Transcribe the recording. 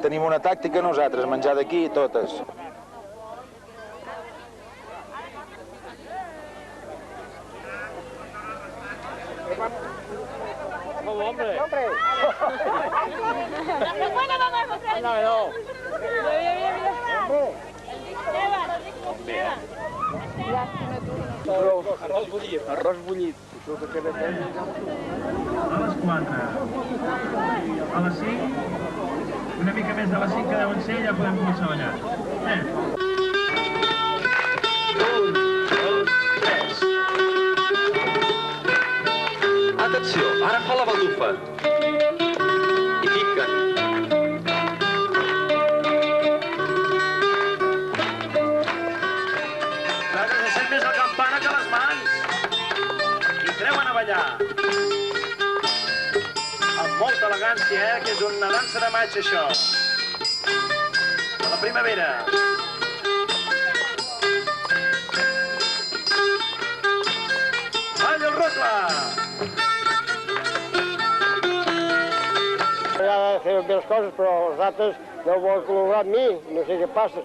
Tenim una tàctica nosaltres, menjar d'aquí totes. ¡Hombre! Arròs bullit. A les 4. A les 5. Una mica més de les 5 que deuen ser i ja podem començar a ballar. 1, 2, 3. Atenció, ara fa la baldufa. I pica. Clar que se sent més la campana que les mans. I treuen a ballar. Amb molta elegància, que és una dansa de maig, això. De la primavera. Balla el rocle! M'agrada fer bé les coses, però els altres no ho volen col·laborar amb mi, no sé què passa.